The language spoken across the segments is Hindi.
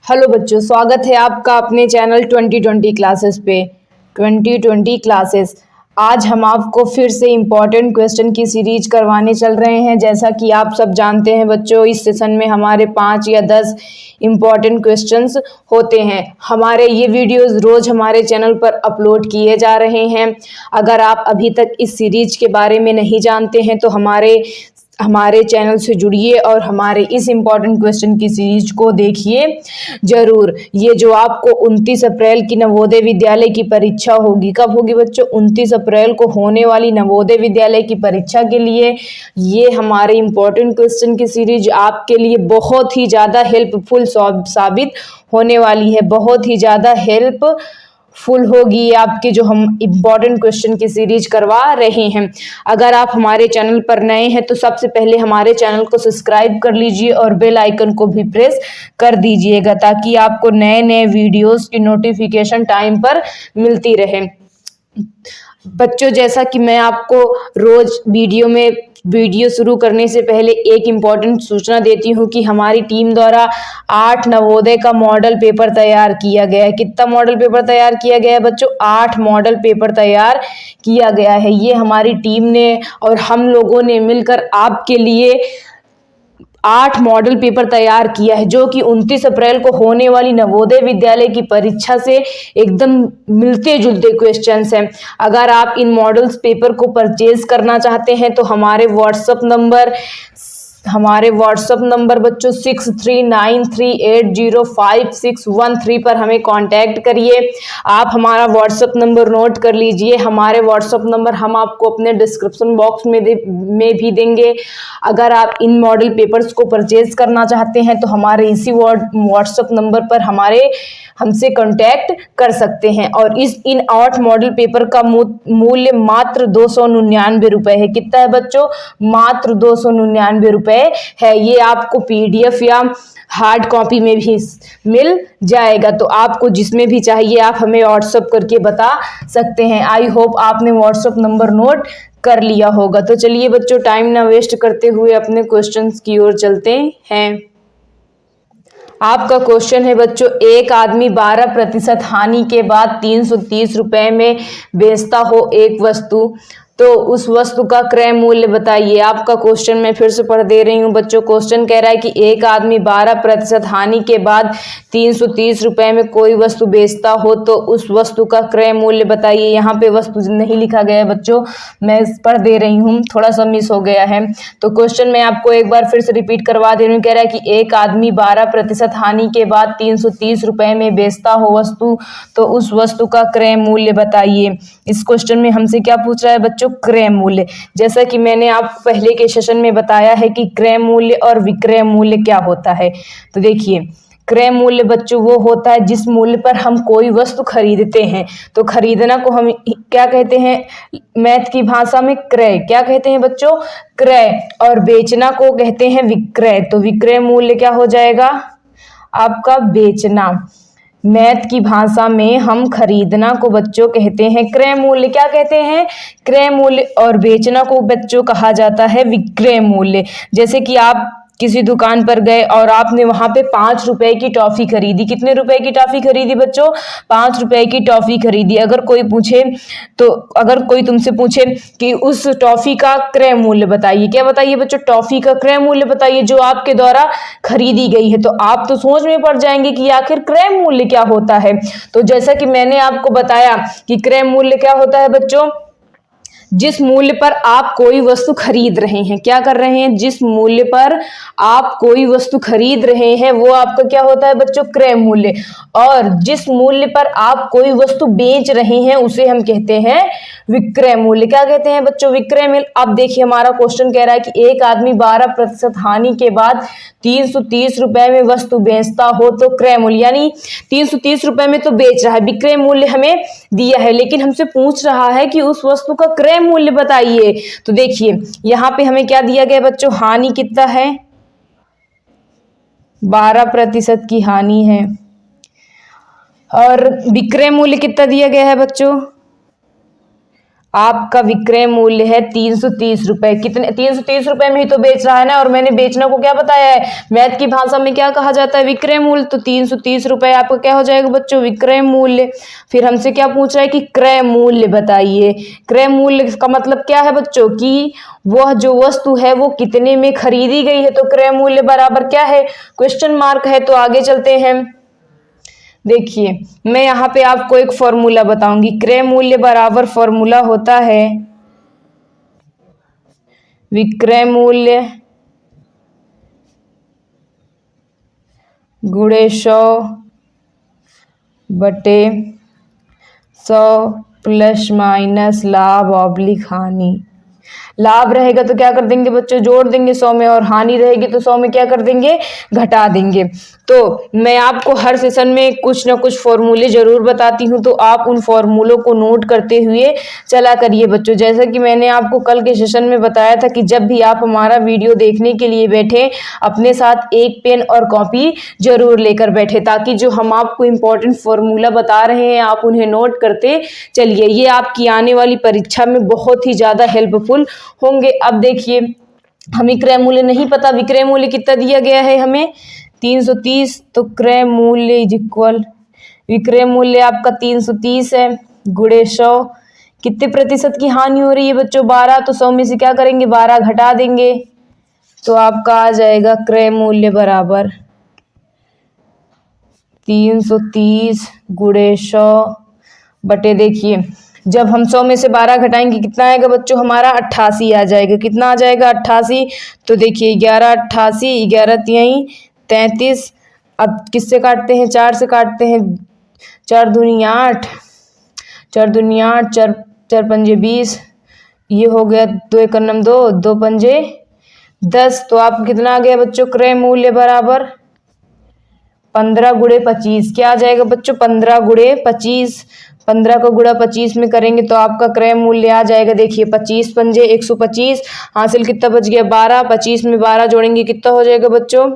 हेलो बच्चों, स्वागत है आपका अपने चैनल 2020 क्लासेस पे। 2020 क्लासेस आज हम आपको फिर से इम्पॉर्टेंट क्वेश्चन की सीरीज करवाने चल रहे हैं। जैसा कि आप सब जानते हैं बच्चों, इस सेशन में हमारे 5 या 10 इम्पॉर्टेंट क्वेश्चंस होते हैं। हमारे ये वीडियोस रोज हमारे चैनल पर अपलोड किए जा रहे हैं। अगर आप अभी तक इस सीरीज के बारे में नहीं जानते हैं तो हमारे चैनल से जुड़िए और हमारे इस इम्पॉर्टेंट क्वेश्चन की सीरीज को देखिए जरूर। ये जो आपको 29 अप्रैल की नवोदय विद्यालय की परीक्षा होगी, कब होगी बच्चों? 29 अप्रैल को होने वाली नवोदय विद्यालय की परीक्षा के लिए ये हमारे इम्पॉर्टेंट क्वेश्चन की सीरीज आपके लिए बहुत ही ज़्यादा हेल्पफुल साबित होने वाली है। बहुत ही ज़्यादा हेल्पफुल होगी आपके जो हम इम्पॉर्टेंट क्वेश्चन की सीरीज करवा रहे हैं। अगर आप हमारे चैनल पर नए हैं तो सबसे पहले हमारे चैनल को सब्सक्राइब कर लीजिए और बेल आइकन को भी प्रेस कर दीजिएगा ताकि आपको नए नए वीडियोस की नोटिफिकेशन टाइम पर मिलती रहे। बच्चों, जैसा कि मैं आपको रोज वीडियो शुरू करने से पहले एक इम्पॉर्टेंट सूचना देती हूँ कि हमारी टीम द्वारा 8 नवोदय का मॉडल पेपर तैयार किया गया है। कितना मॉडल पेपर तैयार किया गया है बच्चों? 8 मॉडल पेपर तैयार किया गया है। ये हमारी टीम ने और हम लोगों ने मिलकर आपके लिए 8 मॉडल पेपर तैयार किया है, जो कि 29 अप्रैल को होने वाली नवोदय विद्यालय की परीक्षा से एकदम मिलते जुलते क्वेश्चंस हैं। अगर आप इन मॉडल्स पेपर को परचेज करना चाहते हैं तो हमारे व्हाट्सएप नंबर बच्चों 6393805613 पर हमें कांटेक्ट करिए। आप हमारा व्हाट्सएप नंबर नोट कर लीजिए। हमारे व्हाट्सएप नंबर हम आपको अपने डिस्क्रिप्शन बॉक्स में भी देंगे। अगर आप इन मॉडल पेपर्स को परचेज करना चाहते हैं तो हमारे इसी व्हाट्सएप नंबर पर हमसे कांटेक्ट कर सकते हैं। और इन 8 मॉडल पेपर का मूल्य मात्र 299 रुपए है। कितना है बच्चों? मात्र 299 रुपए है। ये आपको PDF या हार्ड कॉपी में भी मिल जाएगा, तो आपको जिसमें भी चाहिए आप हमें व्हाट्सएप करके बता सकते हैं। आई होप आपने व्हाट्सएप नंबर नोट कर लिया होगा। तो चलिए बच्चों, टाइम ना वेस्ट करते हुए अपने क्वेश्चंस की ओर चलते हैं। आपका क्वेश्चन है बच्चों, एक आदमी 12% हानि के बाद 330 रुपए में बेचता हो एक वस्तु, तो उस वस्तु का क्रय मूल्य बताइए। आपका क्वेश्चन मैं फिर से पढ़ दे रही हूँ बच्चों। क्वेश्चन कह रहा है कि एक आदमी 12% हानि के बाद 330 रुपए में कोई वस्तु बेचता हो तो उस वस्तु का क्रय मूल्य बताइए। यहाँ पे वस्तु नहीं लिखा गया है बच्चों, मैं पढ़ दे रही हूँ, थोड़ा सा मिस हो गया है। तो क्वेश्चन मैं आपको एक बार फिर से रिपीट करवा दे रही हूँ। कह रहा है कि एक आदमी 12% हानि के बाद 330 रुपए में बेचता हो वस्तु, तो उस वस्तु का क्रय मूल्य बताइए। इस क्वेश्चन में हमसे क्या पूछ रहा है बच्चों? क्रय मूल्य। जैसा कि मैंने आपको पहले के सेशन में बताया है कि क्रय मूल्य और विक्रय मूल्य क्या होता है। तो देखिए, क्रय मूल्य बच्चों वो होता है जिस मूल्य पर हम कोई वस्तु खरीदते हैं। तो खरीदना को हम क्या कहते हैं मैथ की भाषा में? क्रय। क्या कहते हैं बच्चों? क्रय। और बेचना को कहते हैं विक्रय। तो विक्रय मूल्य क्या हो जाएगा आपका? बेचना। मैथ की भाषा में हम खरीदना को बच्चों कहते हैं क्रय मूल्य। क्या कहते हैं? क्रय मूल्य। और बेचना को बच्चों कहा जाता है विक्रय मूल्य। जैसे कि आप किसी दुकान पर गए और आपने वहां पे 5 रुपए की टॉफी खरीदी। कितने रुपए की टॉफी खरीदी बच्चों? 5 रुपए की टॉफी खरीदी। अगर कोई तुमसे पूछे कि उस टॉफी का क्रय मूल्य बताइए, क्या बताइए बच्चों? टॉफी का क्रय मूल्य बताइए जो आपके द्वारा खरीदी गई है। तो आप तो सोच में पड़ जाएंगे कि आखिर क्रय मूल्य क्या होता है। तो जैसा कि मैंने आपको बताया कि क्रय मूल्य क्या होता है बच्चों? जिस मूल्य पर आप कोई वस्तु खरीद रहे हैं। क्या कर रहे हैं? जिस मूल्य पर आप कोई वस्तु खरीद रहे हैं वो आपका क्या होता है बच्चों? क्रय मूल्य। और जिस मूल्य पर आप कोई वस्तु बेच रहे हैं उसे हम कहते हैं विक्रय मूल्य। क्या कहते हैं बच्चों? विक्रय मूल्य। अब देखिए, हमारा क्वेश्चन कह रहा है कि एक आदमी 12% हानि के बाद 330 रुपए में वस्तु बेचता हो तो क्रय मूल्य, यानी 330 रुपए में तो बेच रहा है, विक्रय मूल्य हमें दिया है, लेकिन हमसे पूछ रहा है कि उस वस्तु का क्रय मूल्य बताइए। तो देखिए, यहाँ पे हमें क्या दिया गया बच्चों? हानि कितना है? 12% की हानि है। और विक्रय मूल्य कितना दिया गया है बच्चों? आपका विक्रय मूल्य है 330 रुपए। कितने 330 रुपए में ही तो बेच रहा है ना, और मैंने बेचना को क्या बताया है, मैथ की भाषा में क्या कहा जाता है, विक्रय मूल्य। तो 330 रुपए आपका क्या हो जाएगा बच्चों, विक्रय मूल्य। फिर हमसे क्या पूछ रहा है कि क्रय मूल्य बताइए। क्रय मूल्य का मतलब क्या है बच्चों, कि वह जो वस्तु है वो कितने में खरीदी गई है। तो क्रय मूल्य बराबर क्या है, क्वेश्चन मार्क है। तो आगे चलते हैं, देखिए मैं यहाँ पे आपको एक फॉर्मूला बताऊंगी। क्रय मूल्य बराबर फॉर्मूला होता है विक्रय मूल्य गुणे 100 बटे 100 प्लस माइनस लाभ ऑब्लिक हानि। लाभ रहेगा तो क्या कर देंगे बच्चों, जोड़ देंगे 100 में, और हानि रहेगी तो 100 में क्या कर देंगे, घटा देंगे। तो मैं आपको हर सेशन में कुछ ना कुछ फॉर्मूले जरूर बताती हूँ, तो आप उन फॉर्मूलों को नोट करते हुए चला करिए बच्चों। जैसा कि मैंने आपको कल के सेशन में बताया था कि जब भी आप हमारा वीडियो देखने के लिए बैठे, अपने साथ एक पेन और कॉपी जरूर लेकर बैठे, ताकि जो हम आपको इम्पोर्टेंट फॉर्मूला बता रहे हैं आप उन्हें नोट करते चलिए। ये आपकी आने वाली परीक्षा में बहुत ही ज्यादा हेल्पफुल होंगे। अब देखिए, हमें क्रय मूल्य नहीं पता, विक्रय मूल्य कितना दिया गया है हमें 330, तो क्रय मूल्य इज इक्वल, विक्रय मूल्य आपका 330 है, गुणे 100। कितने प्रतिशत की हानि हो रही है बच्चों, 12। तो 100 में से क्या करेंगे, 12 घटा देंगे, तो आपका आ जाएगा क्रय मूल्य बराबर 330 गुणे 100 बटे, देखिए जब हम 100 में से 12 घटाएंगे कितना आएगा बच्चों, हमारा 88 आ जाएगा। कितना आ जाएगा, 88। तो देखिए 11 88, 11 तिहाई 33। अब किससे काटते हैं, 4 से काटते हैं, 4 दूनी 8, 4 दूनी 8, 4 4 पंजे 20, ये हो गया 2 एक 2, 2 पंजे 10। तो आप कितना आ गया बच्चों, क्रय मूल्य बराबर 15 गुणे 25। क्या आ जाएगा बच्चों, 15 गुणे 25। 15 को गुणा 25 में करेंगे तो आपका क्रय मूल्य आ जाएगा, देखिए 25 पंजे 125, हासिल कितना बच गया 12। 25 में 12 जोड़ेंगे कितना हो जाएगा बच्चों,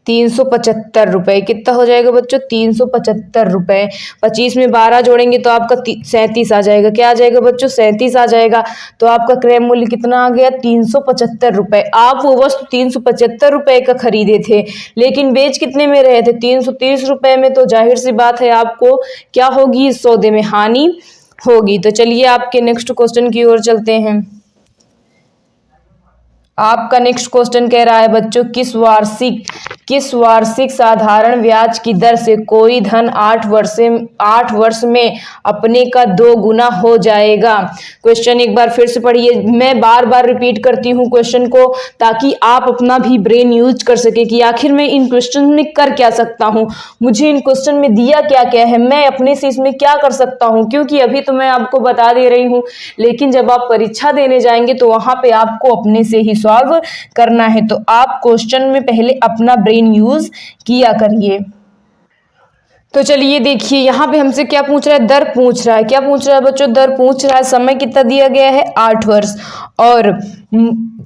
375 रुपए। कितना हो जाएगा बच्चों, 375 रुपए। 25 में 12 जोड़ेंगे तो आपका 37 आ जाएगा। क्या आ जाएगा बच्चों, 37 आ जाएगा। तो आपका क्रय मूल्य कितना आ गया, 375 रुपए। आप वो वस्तु 375 रुपए का खरीदे थे, लेकिन बेच कितने में रहे थे, 330 रुपए में। तो जाहिर सी बात है आपको क्या होगी, इस सौदे में हानि होगी। तो चलिए आपके नेक्स्ट क्वेश्चन की ओर चलते हैं। आपका नेक्स्ट क्वेश्चन कह रहा है बच्चों, किस वार्षिक साधारण ब्याज की दर से कोई धन 8 वर्ष में अपने का 2 गुना हो जाएगा। क्वेश्चन एक बार फिर से पढ़िए, मैं बार बार रिपीट करती हूँ क्वेश्चन को, ताकि आप अपना भी ब्रेन यूज कर सके कि आखिर मैं इन क्वेश्चन में कर क्या सकता हूँ, मुझे इन क्वेश्चन में दिया क्या क्या है, मैं अपने से इसमें क्या कर सकता हूँ। क्योंकि अभी तो मैं आपको बता दे रही हूँ, लेकिन जब आप परीक्षा देने जाएंगे तो वहां पे आपको अपने से ही सॉल्व करना है। तो आप क्वेश्चन में पहले अपना ब्रेन यूज किया करिए। तो चलिए देखिए, यहाँ पे हमसे क्या पूछ रहा है, दर पूछ रहा है। क्या पूछ रहा है बच्चों, दर पूछ रहा है। समय कितना दिया गया है, 8 वर्ष, और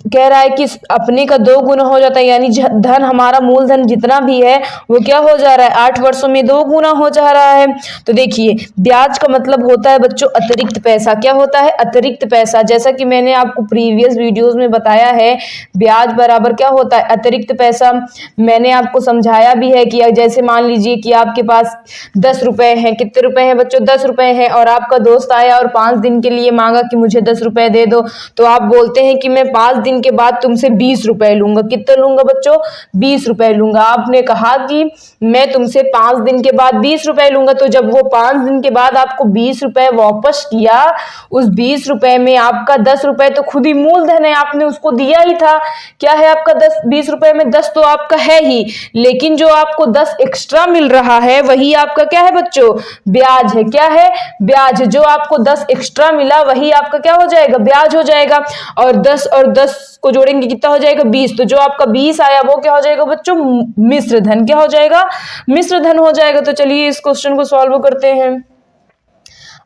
कह रहा है कि अपने का 2 गुना हो जाता है, यानी धन हमारा मूलधन जितना भी है वो क्या हो जा रहा है, 8 वर्षों में 2 गुना हो जा रहा है। तो देखिए, ब्याज का मतलब होता है बच्चों अतिरिक्त पैसा। क्या होता है, अतिरिक्त पैसा। जैसा कि मैंने आपको प्रीवियस वीडियोस में बताया है, ब्याज बराबर क्या होता है, अतिरिक्त पैसा। मैंने आपको समझाया भी है कि जैसे मान लीजिए कि आपके पास 10 रुपए हैं, कितने रुपए हैं बच्चों, 10 रुपए हैं, और आपका दोस्त आया और 5 दिन के लिए मांगा कि मुझे 10 रुपए दे दो, तो आप बोलते हैं कि मैं 5 दिन के बाद तुमसे 20 रुपए लूंगा। कितने लूंगा बच्चों, 20 रुपए लूंगा। आपने कहा कि मैं तुमसे 5 दिन के बाद 20 रुपए लूंगा, तो जब वो 5 दिन के बाद आपको 20 रुपए वापस किया, उस 20 रुपए में आपका 10 रुपए तो खुद ही मूलधन है, आपने उसको दिया ही था। क्या है आपका 20 रुपए में 10 तो आपका है ही, लेकिन जो आपको 10 एक्स्ट्रा मिल रहा है वही आपका क्या है बच्चों, ब्याज है। क्या है, ब्याज। जो आपको 10 एक्स्ट्रा मिला वही आपका क्या हो जाएगा, ब्याज हो जाएगा। और 10 और 10 को जोड़ेंगे कितना हो जाएगा, 20। तो जो आपका 20 आया वो क्या हो जाएगा बच्चों, मिश्र धन। क्या हो जाएगा, मिश्र धन हो जाएगा। तो चलिए इस क्वेश्चन को सॉल्व करते हैं।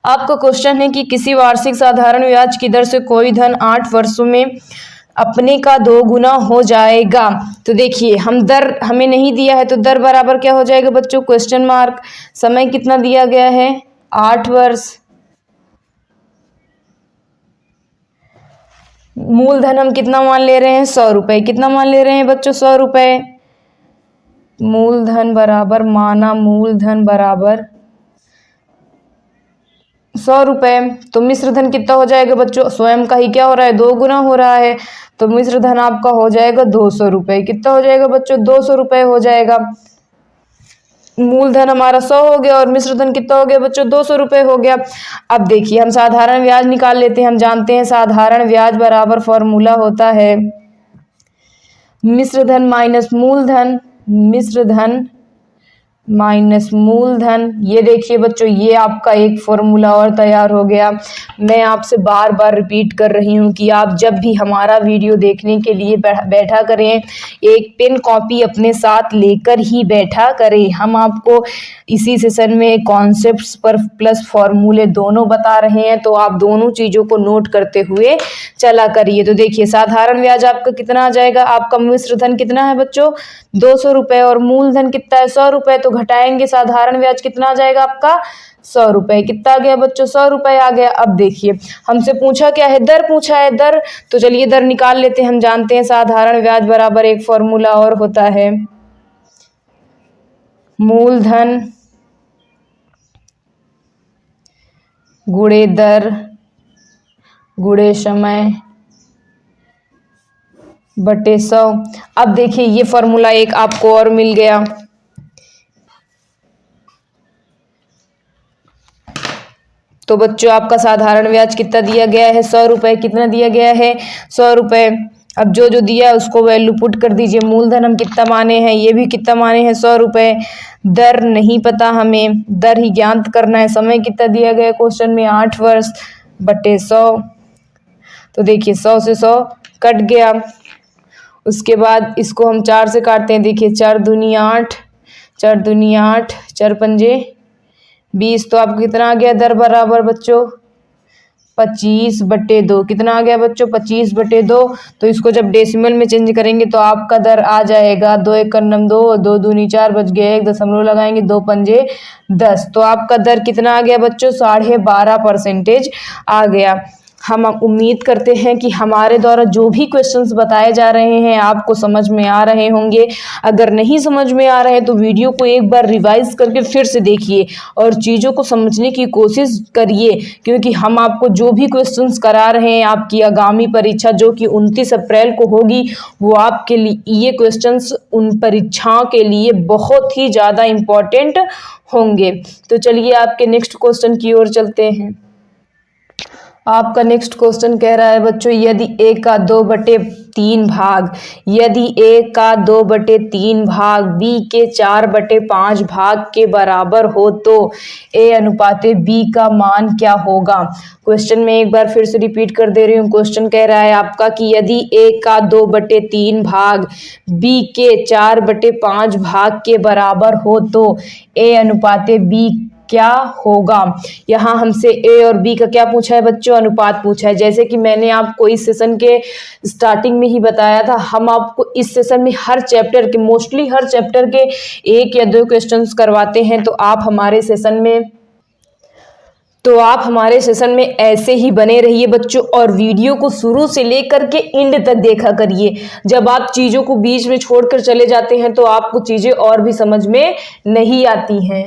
आपका क्वेश्चन है कि किसी वार्षिक साधारण ब्याज की दर से कोई धन 8 वर्षों में अपने का 2 गुना हो जाएगा। तो देखिए, हम दर हमें नहीं दिया है, तो दर बराबर क्या हो जाएगा बच्चों, क्वेश्चन मार्क। समय कितना दिया गया है, 8 वर्ष, मूलधन हम कितना मान ले रहे हैं, 100 रुपए। कितना मान ले रहे हैं बच्चों, 100 रुपए। मूलधन बराबर माना मूलधन बराबर 100 रुपए। तो मिश्र धन कितना हो जाएगा बच्चों, स्वयं का ही क्या हो रहा है, 2 गुना हो रहा है। तो मिश्र धन आपका हो जाएगा 200 रुपए। कितना हो जाएगा बच्चों, 200 रुपए हो जाएगा। मूलधन हमारा 100 हो गया और मिश्र धन कितना हो गया बच्चों, 200 रुपए हो गया। अब देखिए हम साधारण ब्याज निकाल लेते हैं। हम जानते हैं साधारण ब्याज बराबर फॉर्मूला होता है मिश्र धन माइनस मूलधन, मिश्र धन माइनस मूलधन। ये देखिए बच्चों, ये आपका एक फॉर्मूला और तैयार हो गया। मैं आपसे बार बार रिपीट कर रही हूँ कि आप जब भी हमारा वीडियो देखने के लिए बैठा करें, एक पेन कॉपी अपने साथ लेकर ही बैठा करें। हम आपको इसी सेशन में कॉन्सेप्ट्स पर प्लस फॉर्मूले दोनों बता रहे हैं, तो आप दोनों चीज़ों को नोट करते हुए चला करिए। तो देखिए साधारण ब्याज आपका कितना आ जाएगा, आपका मिश्र धन कितना है बच्चों, 200 रुपए, और मूलधन कितना है, 100 रुपए। तो घटाएंगे साधारण ब्याज कितना आ जाएगा आपका, 100 रुपए। कितना आ गया बच्चों, 100 रुपए आ गया। अब देखिए हमसे पूछा क्या है, दर पूछा है, दर। तो चलिए दर निकाल लेते हैं। हम जानते हैं साधारण ब्याज बराबर एक फॉर्मूला और होता है मूलधन गुणे दर गुणे समय बटे 100। अब देखिए ये फॉर्मूला एक आपको और मिल गया। तो बच्चों आपका साधारण ब्याज कितना दिया गया है, 100 रुपए। कितना दिया गया है, 100 रुपए। अब जो जो दिया है उसको वैल्यू पुट कर दीजिए। मूलधन हम कितना माने हैं, ये भी कितना माने हैं, 100 रुपए। दर नहीं पता हमें, दर ही ज्ञात करना है। समय कितना दिया गया क्वेश्चन में, 8 वर्ष बटे 100। तो देखिए 100 से 100 कट गया। उसके बाद इसको हम 4 से काटते हैं। देखिए 4 दूनी 8, 4 दूनी 8, 4 पंजे 20। तो आपको कितना आ गया दर बराबर बच्चों, 25 बटे 2। कितना आ गया बच्चों, 25 बटे 2। तो इसको जब डेसिमल में चेंज करेंगे तो आपका दर आ जाएगा 2 एक नम 2, 2 दूनी 4, बच गया 1 दशमलव लगाएंगे, 2 पंजे 10। तो आपका दर कितना आ गया बच्चों, 12.5% आ गया। हम उम्मीद करते हैं कि हमारे द्वारा जो भी क्वेश्चंस बताए जा रहे हैं आपको समझ में आ रहे होंगे। अगर नहीं समझ में आ रहे तो वीडियो को एक बार रिवाइज करके फिर से देखिए और चीज़ों को समझने की कोशिश करिए, क्योंकि हम आपको जो भी क्वेश्चंस करा रहे हैं, आपकी आगामी परीक्षा जो कि 29 अप्रैल को होगी, वो आपके लिए ये क्वेश्चंस उन परीक्षाओं के लिए बहुत ही ज़्यादा इम्पोर्टेंट होंगे। तो चलिए आपके नेक्स्ट क्वेश्चन की ओर चलते हैं। आपका नेक्स्ट क्वेश्चन कह रहा है बच्चों, यदि a का 2/3 भाग, यदि a का 2/3 भाग b के 4/5 भाग के बराबर हो तो a अनुपाते b का मान क्या होगा। क्वेश्चन में एक बार फिर से रिपीट कर दे रही हूँ। क्वेश्चन कह रहा है आपका कि यदि a का 2/3 भाग b के 4/5 भाग के बराबर हो तो a अनुपाते b क्या होगा। यहाँ हमसे ए और बी का क्या पूछा है बच्चों, अनुपात पूछा है। जैसे कि मैंने आपको इस सेशन के स्टार्टिंग में ही बताया था, हम आपको इस सेशन में हर चैप्टर के, मोस्टली हर चैप्टर के 1 या 2 क्वेश्चंस करवाते हैं। तो आप हमारे सेशन में ऐसे ही बने रहिए बच्चों, और वीडियो को शुरू से लेकर के एंड तक देखा करिए। जब आप चीज़ों को बीच में छोड़कर चले जाते हैं तो आपको चीज़ें और भी समझ में नहीं आती हैं,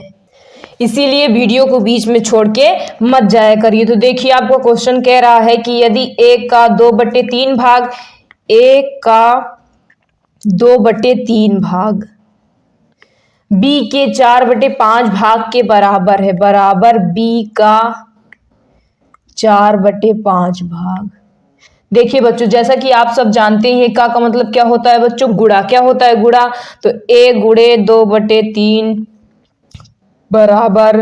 इसीलिए वीडियो को बीच में छोड़ के मत जाया करिए। तो देखिए आपका क्वेश्चन कह रहा है कि यदि a का 2/3 भाग, a का 2/3 भाग b के 4/5 भाग के बराबर है, बराबर b का 4/5 भाग। देखिए बच्चों, जैसा कि आप सब जानते हैं का मतलब क्या होता है बच्चों, गुणा। क्या होता है गुणा, तो a गुणे 2/3 बराबर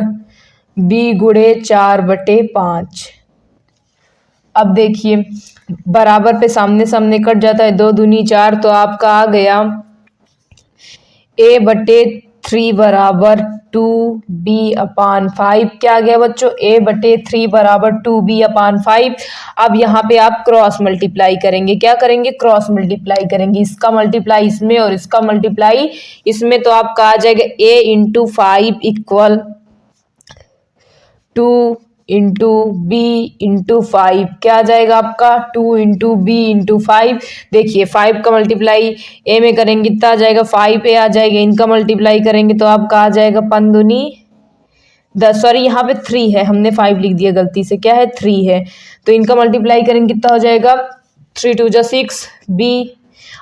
b गुणे 4/5। अब देखिए बराबर पे सामने सामने कट जाता है, 2 दूनी 4। तो आपका आ गया a/3 बराबर 2b/5। क्या आ गया बच्चों, a/3 बराबर 2b/5। अब यहाँ पे आप क्रॉस मल्टीप्लाई करेंगे। क्या करेंगे, क्रॉस मल्टीप्लाई करेंगे। इसका मल्टीप्लाई इसमें और इसका मल्टीप्लाई इसमें। तो आपका आ जाएगा a × 5 = 2 इंटू बी इंटू 5 क्या आ जाएगा आपका 2 इंटू बी इंटू 5। देखिए 5 का मल्टीप्लाई ए में करेंगे कितना आ जाएगा 5 ए आ जाएगा, इनका मल्टीप्लाई करेंगे तो आपका आ जाएगा 5 दूनी 10, सॉरी यहाँ पे 3 है, हमने 5 लिख दिया गलती से, क्या है 3 है, तो इनका मल्टीप्लाई करेंगे कितना हो जाएगा 3 2 जा 6। बी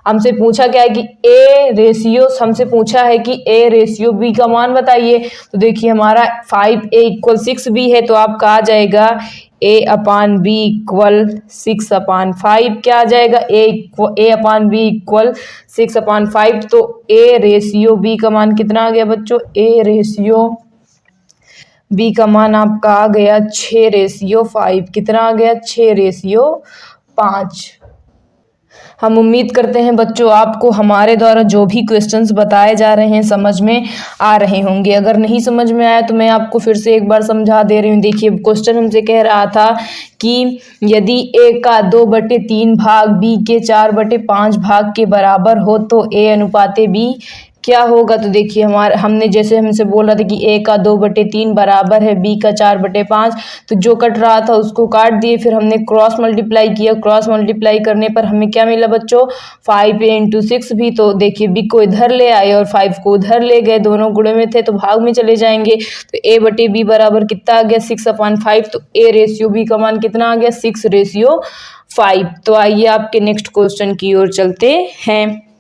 हमसे पूछा क्या है कि ए रेशियो, हमसे पूछा है कि ए रेशियो बी का मान बताइए, तो देखिए हमारा 5a इक्वल 6b है, तो आपका आ जाएगा a अपान बी इक्वल 6/5 क्या आ जाएगा a अपान बी इक्वल 6/5। तो a रेशियो b का मान कितना आ गया बच्चों, a रेशियो बी का मान आपका आ गया 6/5, कितना आ गया 6/5। हम उम्मीद करते हैं बच्चों आपको हमारे द्वारा जो भी क्वेश्चंस बताए जा रहे हैं समझ में आ रहे होंगे। अगर नहीं समझ में आया तो मैं आपको फिर से एक बार समझा दे रही हूँ। देखिए क्वेश्चन हमसे कह रहा था कि यदि a का 2/3 भाग b के 4/5 भाग के बराबर हो तो a अनुपाते b क्या होगा। तो देखिए हमने जैसे हमसे बोल रहा था कि a का 2/3 बराबर है b का 4/5, तो जो कट रहा था उसको काट दिए, फिर हमने क्रॉस मल्टीप्लाई किया, क्रॉस मल्टीप्लाई करने पर हमें क्या मिला बच्चों 5a इंटू 6 भी। तो देखिए b को इधर ले आए और 5 को उधर ले गए, दोनों गुणे में थे तो भाग में चले जाएंगे, तो a/b बराबर कितना आ गया 6/5। तो a रेशियो b का मान कितना आ गया 6/5। तो आइए आपके नेक्स्ट क्वेश्चन की ओर चलते हैं।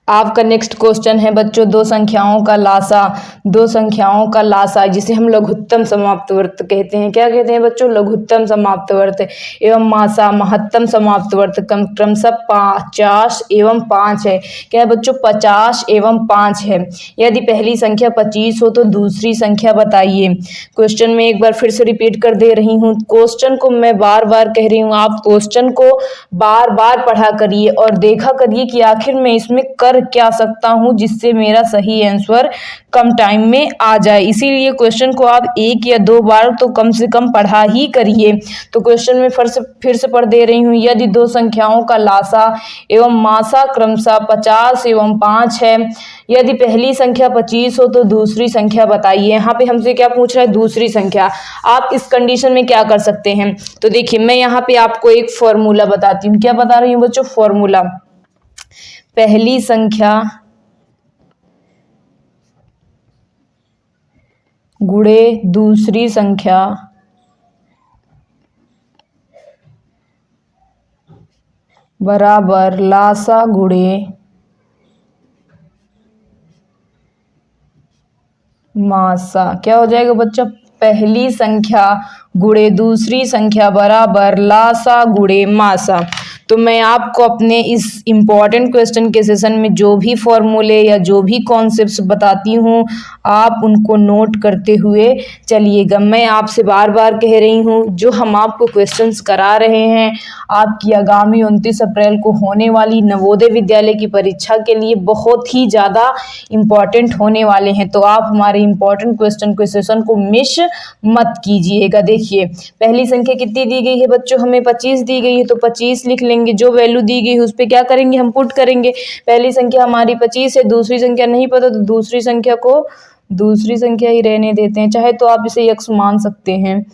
आपका नेक्स्ट क्वेश्चन है बच्चों दो संख्याओं का लासा। दो संख्याओं का लासा जिसे हम लघुत्तम समाप्तवर्त कहते हैं, क्या कहते हैं बच्चों लघुत्तम समाप्तवर्त एवं मासा महत्तम समाप्तवर्त क्रमशः 50 एवं 5 है। क्या है बच्चों 50 एवं 5 है। यदि पहली संख्या 25 हो तो दूसरी संख्या बताइए। क्वेश्चन में एक बार फिर से रिपीट कर दे रही हूँ, क्वेश्चन को मैं बार बार कह रही हूँ, आप क्वेश्चन को बार बार पढ़ा करिए और देखा करिए कि आखिर मैं इसमें कर क्या सकता हूं जिससे मेरा सही आंसर कम टाइम में आ जाए। इसीलिए क्वेश्चन को आप एक या दो बार तो कम से कम पढ़ा ही करिए। तो क्वेश्चन में फिर से पढ़ दे रही हूं, यदि दो संख्याओं का लासा एवं मासा क्रमशः 50 एवं 5 है, यदि पहली संख्या 25 हो तो दूसरी संख्या बताइए। यहाँ पे हमसे क्या पूछ रहा है दूसरी संख्या। आप इस कंडीशन में क्या कर सकते हैं, तो देखिए मैं यहाँ पे आपको एक फॉर्मूला बताती हूँ। क्या बता रही हूँ बच्चों फॉर्मूला, पहली संख्या गुणे दूसरी संख्या बराबर लासा गुणे मासा। क्या हो जाएगा बच्चा, पहली संख्या गुणे दूसरी संख्या बराबर लासा गुणे मासा। तो मैं आपको अपने इस इम्पॉर्टेंट क्वेश्चन के सेशन में जो भी फॉर्मूले या जो भी कॉन्सेप्ट्स बताती हूँ आप उनको नोट करते हुए चलिएगा। मैं आपसे बार बार कह रही हूँ जो हम आपको क्वेश्चंस करा रहे हैं आपकी आगामी 29 अप्रैल को होने वाली नवोदय विद्यालय की परीक्षा के लिए बहुत ही ज़्यादा इम्पॉर्टेंट होने वाले हैं। तो आप हमारे इम्पॉर्टेंट क्वेश्चन के सेशन को मिस मत कीजिएगा। देखिए पहली संख्या कितनी दी गई है बच्चों, हमें 25 दी गई है, तो 25 लिख लेंगे। जो वैल्यू दी गई है उस पर क्या करेंगे हम पुट करेंगे। पहली संख्या हमारी 25 है, दूसरी संख्या नहीं पता तो दूसरी संख्या को दूसरी संख्या ही रहने देते हैं, चाहे तो आप इसे x मान सकते हैं।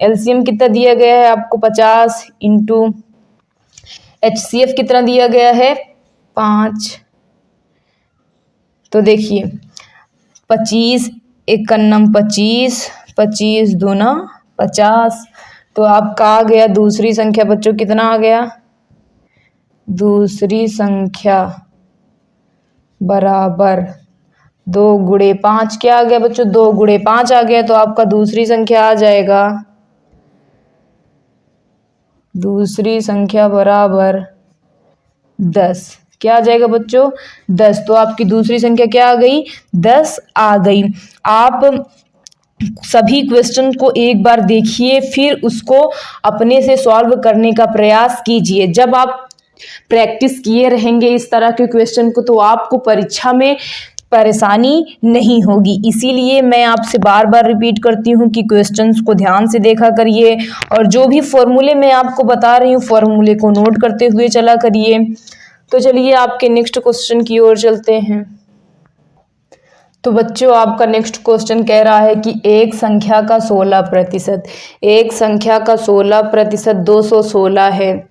एलसीएम कितना दिया गया है आपको 50 इंटू HCF कितना दिया गया है 5। तो देखिए 25 1 25 25 दूना 50, तो आपका आ गया दूसरी संख्या बच्चों कितना आ गया, दूसरी संख्या बराबर 2 गुणे 5 क्या आ गया बच्चों 2 गुणे 5 आ गया। तो आपका दूसरी संख्या आ जाएगा, दूसरी संख्या बराबर 10। क्या आ जाएगा बच्चों 10। तो आपकी दूसरी संख्या क्या आ गई 10 आ गई। आप सभी क्वेश्चन को एक बार देखिए फिर उसको अपने से सॉल्व करने का प्रयास कीजिए। जब आप प्रैक्टिस किए रहेंगे इस तरह के क्वेश्चन को तो आपको परीक्षा में परेशानी नहीं होगी। इसीलिए मैं आपसे बार बार रिपीट करती हूँ कि क्वेश्चंस को ध्यान से देखा करिए और जो भी फॉर्मूले मैं आपको बता रही हूँ फॉर्मूले को नोट करते हुए चला करिए। तो चलिए आपके नेक्स्ट क्वेश्चन की ओर चलते हैं। तो बच्चों आपका नेक्स्ट क्वेश्चन कह रहा है कि एक संख्या का 16%, एक संख्या का 16% 216 है।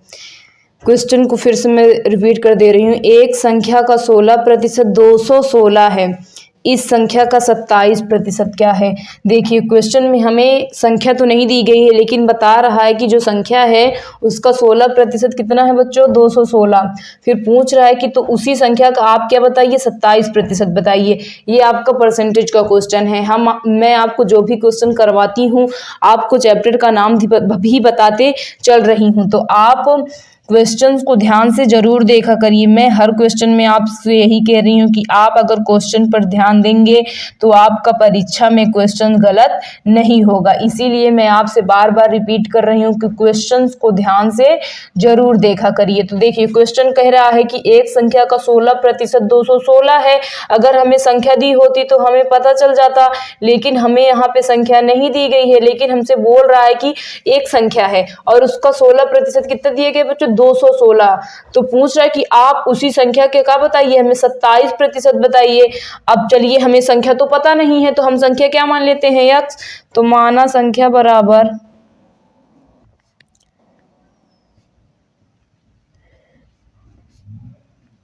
क्वेश्चन को फिर से मैं रिपीट कर दे रही हूँ। एक संख्या का 16% 216 है। इस संख्या का 27% क्या है? देखिए क्वेश्चन में हमें संख्या तो नहीं दी गई है, लेकिन बता रहा है कि जो संख्या है उसका 16% कितना है बच्चों? 216। फिर पूछ रहा है कि तो उसी संख्या का आप क्या बताइए? 27% बताइए। ये आपका परसेंटेज का क्वेश्चन है। मैं आपको जो भी क्वेश्चन करवाती हूँ आपको चैप्टर का नाम भी बताते चल रही हूँ, तो आप क्वेश्चंस को ध्यान से जरूर देखा करिए। मैं हर क्वेश्चन में आपसे यही कह रही हूँ कि आप अगर क्वेश्चन पर ध्यान देंगे तो आपका परीक्षा में क्वेश्चन गलत नहीं होगा। इसीलिए मैं आपसे बार बार रिपीट कर रही हूँ कि क्वेश्चंस को ध्यान से जरूर देखा करिए। तो देखिए क्वेश्चन कह रहा है कि एक संख्या का 16% 216 है। अगर हमें संख्या दी होती तो हमें पता चल जाता, लेकिन हमें यहाँ पे संख्या नहीं दी गई है, लेकिन हमसे बोल रहा है कि एक संख्या है और उसका 16% कितना दिए गए बच्चों? 216। तो पूछ रहा है कि आप उसी संख्या के क्या बताइए? हमें 27% बताइए। अब चलिए हमें संख्या तो पता नहीं है, तो हम संख्या क्या मान लेते हैं? यक्स। तो माना संख्या बराबर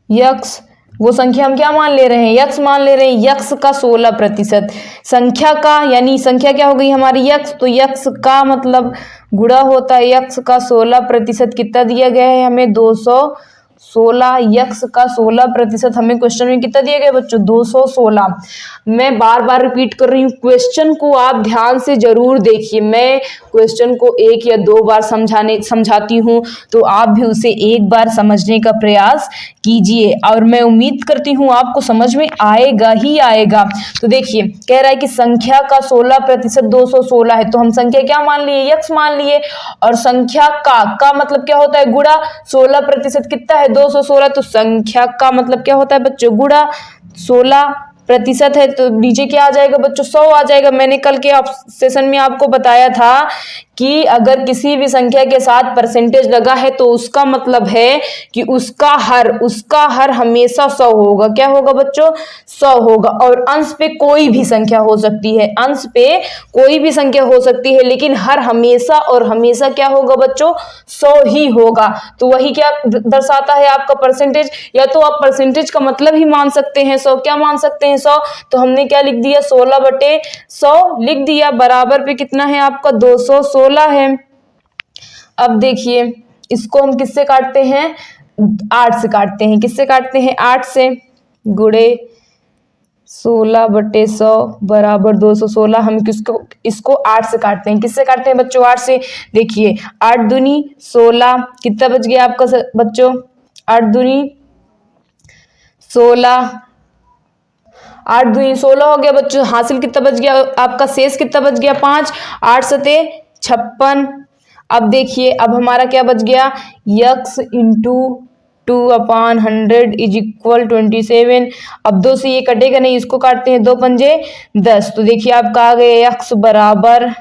यक्स, वो संख्या हम क्या मान ले रहे हैं? यक्स मान ले रहे हैं। यक्स का 16% संख्या का, यानी संख्या क्या हो गई हमारी? यक्स। तो यक्स का मतलब गुणा होता है यक्स का 16%। कितना दिया गया है हमें? 216। यक्स का 16% हमें क्वेश्चन में कितना दिया गया बच्चों? 216। मैं बार बार रिपीट कर रही हूँ, क्वेश्चन को आप ध्यान से जरूर देखिए। मैं क्वेश्चन को 1 या 2 बार समझाती हूँ, तो आप भी उसे एक बार समझने का प्रयास कीजिए और मैं उम्मीद करती हूँ आपको समझ में आएगा ही आएगा। तो देखिए कह रहा है कि संख्या का 16% 216 है, तो हम संख्या क्या मान लिए? यक्स मान लिए। और संख्या का मतलब क्या होता है? गुणा। 16% कितना है? 216। तो संख्या का मतलब क्या होता है बच्चों? गुणा। 16% है तो नीचे क्या आ जाएगा बच्चों? 100 आ जाएगा। मैंने कल के सेशन में आपको बताया था कि अगर किसी भी संख्या के साथ परसेंटेज लगा है तो उसका मतलब है कि उसका हर हमेशा 100 होगा। क्या होगा बच्चों? 100 होगा। और अंश पे कोई भी संख्या हो सकती है, अंश पे कोई भी संख्या हो सकती है, लेकिन हर हमेशा और हमेशा क्या होगा बच्चों? 100 ही होगा। तो वही क्या दर्शाता है आपका परसेंटेज। या तो आप परसेंटेज का मतलब ही मान सकते हैं 100। क्या मान सकते हैं? 100। तो हमने क्या लिख दिया? 16/100 लिख दिया। बराबर पे कितना है आपका? 216 है। अब देखिए इसको हम किससे काटते हैं? 8 से काटते हैं। किससे काटते हैं? 8 से। गुणे 16/100 बराबर 216। हम इसको 8 से काटते हैं। किससे काटते हैं बच्चों? 8 से। देखिए 8 दूनी 16। कितना बच गया आपका बच्चों? 8 दूनी 16। 8 दूनी 16 हो गया बच्चों। हासिल कितना बच गया आपका? शेष कितना बच गया? 5। 8 सते 56। अब देखिए अब हमारा क्या बच गया? X into 2/100 is equal 27। अब 2 से ये कटेगा नहीं, इसको काटते हैं। 2 पंजे 10। तो देखिए आपका आ गया यक्स बराबर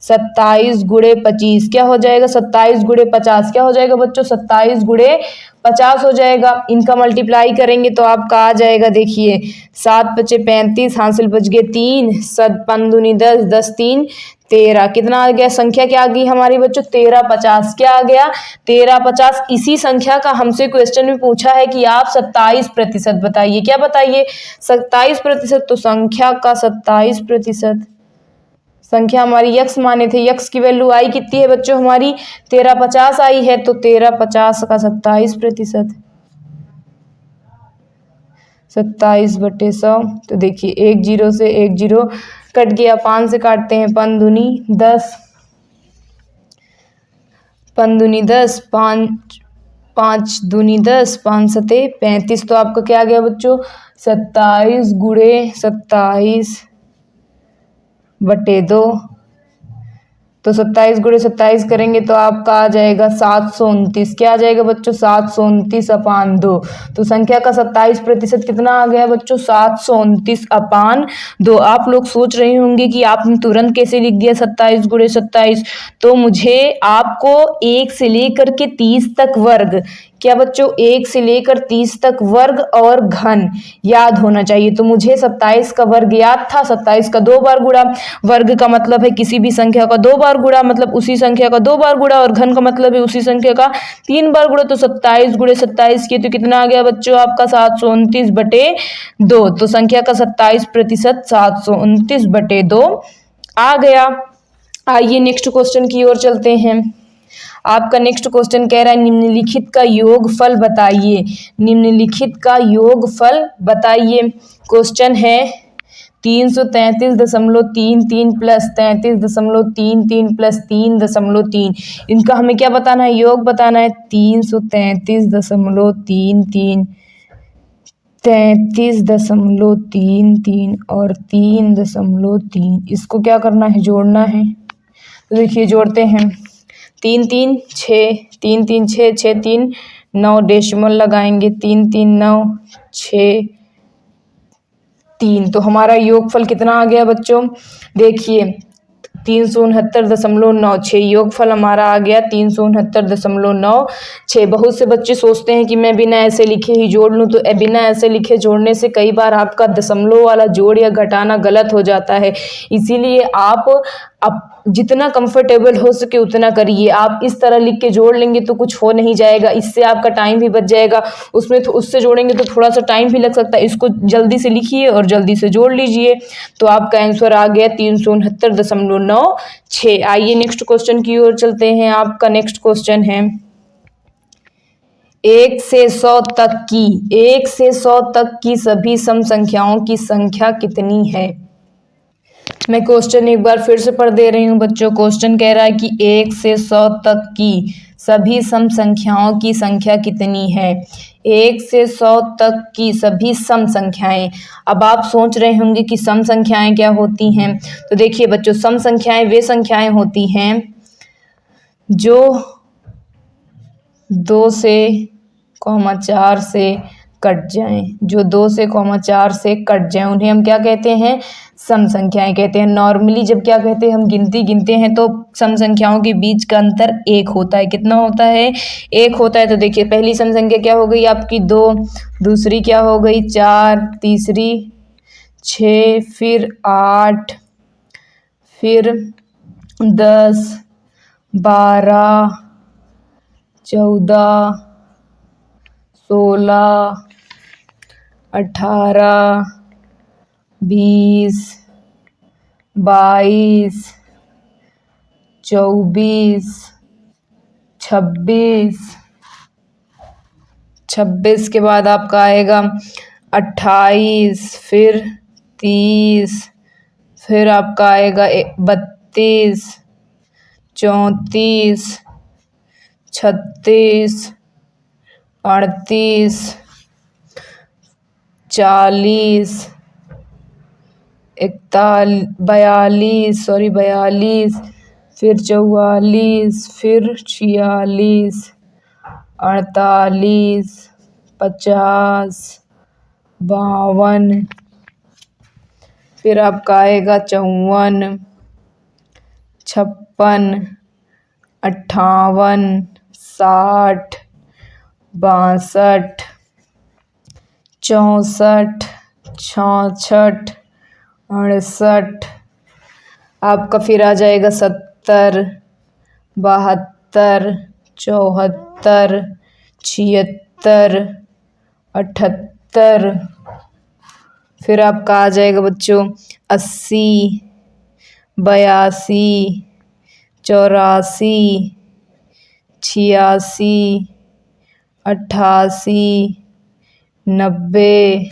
27 गुणे 25। क्या हो जाएगा? 27 गुणे 50। क्या हो जाएगा बच्चों? 27 गुणे 50 हो जाएगा। इनका मल्टीप्लाई करेंगे तो आपका आ जाएगा, देखिए 7×5 35। हासिल बच गए 3। 7×5 दूनी 10। 10 3 13। कितना आ गया? संख्या क्या आ गई हमारी बच्चों? 1350। क्या आ गया? 1350। इसी संख्या का हमसे क्वेश्चन में पूछा है कि आप 27% बताइए। क्या बताइए? 27%। तो संख्या का 27%, संख्या हमारी यक्स माने थे, यक्स की वैल्यू आई कितनी है बच्चों? हमारी 1350 आई है। तो 1350 का 27%, 27/100। तो देखिए 1 0 से 1 0 कट गया। 5 से काटते हैं। 5 दूनी 10। 5 दूनी 10। 5 दूनी 10। 5 सते 35। तो आपका क्या आ गया बच्चों? 27 गुणे 27/2। तो 27 गुणे 27 करेंगे तो आपका आ जाएगा 729। क्या आ जाएगा बच्चों? 729/2। तो संख्या का 27% कितना आ गया बच्चों? 729/2। आप लोग सोच रहे होंगे कि आपने तुरंत कैसे लिख दिया 27 गुणे 27। तो मुझे आपको 1 से लेकर के 30 तक वर्ग, क्या बच्चों, 1 से लेकर 30 तक वर्ग और घन याद होना चाहिए। तो मुझे 27 का वर्ग याद था, 27 का 2 बार गुणा, वर्ग का मतलब है किसी भी संख्या का 2 बार गुणा, मतलब उसी संख्या का 2 बार गुणा, और घन का मतलब है उसी संख्या का 3 बार गुणा। तो 27 गुणे 27 किए तो कितना आ गया बच्चों आपका 729/2। तो संख्या का 27% 729/2 आ गया। आइए नेक्स्ट क्वेश्चन की ओर चलते हैं। आपका नेक्स्ट क्वेश्चन कह रहा है निम्नलिखित का योगफल बताइए। निम्नलिखित का योगफल बताइए। क्वेश्चन है 333.33 प्लस 33.33 प्लस 3.3। इनका हमें क्या बताना है, योग बताना है। 333.33, 33.33 और 3.3, इसको क्या करना है, जोड़ना है। तो देखिए जोड़ते हैं। 3 3 6, 3 3 6, 6 3 9, डेसिमल लगाएंगे। 3 3 9 6 3। तो हमारा योगफल कितना आ गया बच्चों, देखिए 369.96। योगफल हमारा आ गया 369.96। बहुत से बच्चे सोचते हैं कि मैं बिना ऐसे लिखे ही जोड़ लूँ, तो बिना ऐसे लिखे जोड़ने से कई बार आपका दशमलव वाला जोड़ या घटाना गलत हो जाता है। इसीलिए आप जितना कंफर्टेबल हो सके उतना करिए। आप इस तरह लिख के जोड़ लेंगे तो कुछ हो नहीं जाएगा, इससे आपका टाइम भी बच जाएगा। उससे जोड़ेंगे तो थोड़ा सा टाइम भी लग सकता है। इसको जल्दी से लिखिए और जल्दी से जोड़ लीजिए। तो आपका आंसर आ गया 369.96। आइए नेक्स्ट क्वेश्चन की ओर चलते हैं। आपका नेक्स्ट क्वेश्चन है 1 से 100 तक की सभी सम संख्याओं की संख्या कितनी है। मैं क्वेश्चन एक बार फिर से पढ़ दे रही हूँ बच्चों। क्वेश्चन कह रहा है कि 1 से 100 तक की सभी सम संख्याओं की संख्या कितनी है। 1 से 100 तक की सभी सम संख्याएं। अब आप सोच रहे होंगे कि सम संख्याएं क्या होती हैं। तो देखिए बच्चों, सम संख्याएं वे संख्याएं होती हैं जो 2 से 4 से कट जाएं, जो 2 से 4 से कट जाएं, उन्हें हम क्या कहते हैं, सम संख्याएं कहते हैं। नॉर्मली जब क्या कहते हैं, हम गिनती गिनते हैं तो सम संख्याओं के बीच का अंतर 1 होता है। कितना होता है, 1 होता है। तो देखिए पहली सम संख्या क्या हो गई आपकी 2, दूसरी क्या हो गई 4, तीसरी 6, फिर 8, फिर 10, 12, 14, 16, 18, 20, 22, 24, 26 के बाद आपका आएगा 28, फिर 30, फिर आपका आएगा 32, 34, 36, 38, 40, 42, फिर 44, फिर 46, 48, 50, 52, फिर आपका आएगा 54, 56, 58, 60, 62, 64, 66, 68, आपका फिर आ जाएगा 70, 72, 74, 76, 78, फिर आपका आ जाएगा बच्चों 80, 82, 84, 86, 88, 90,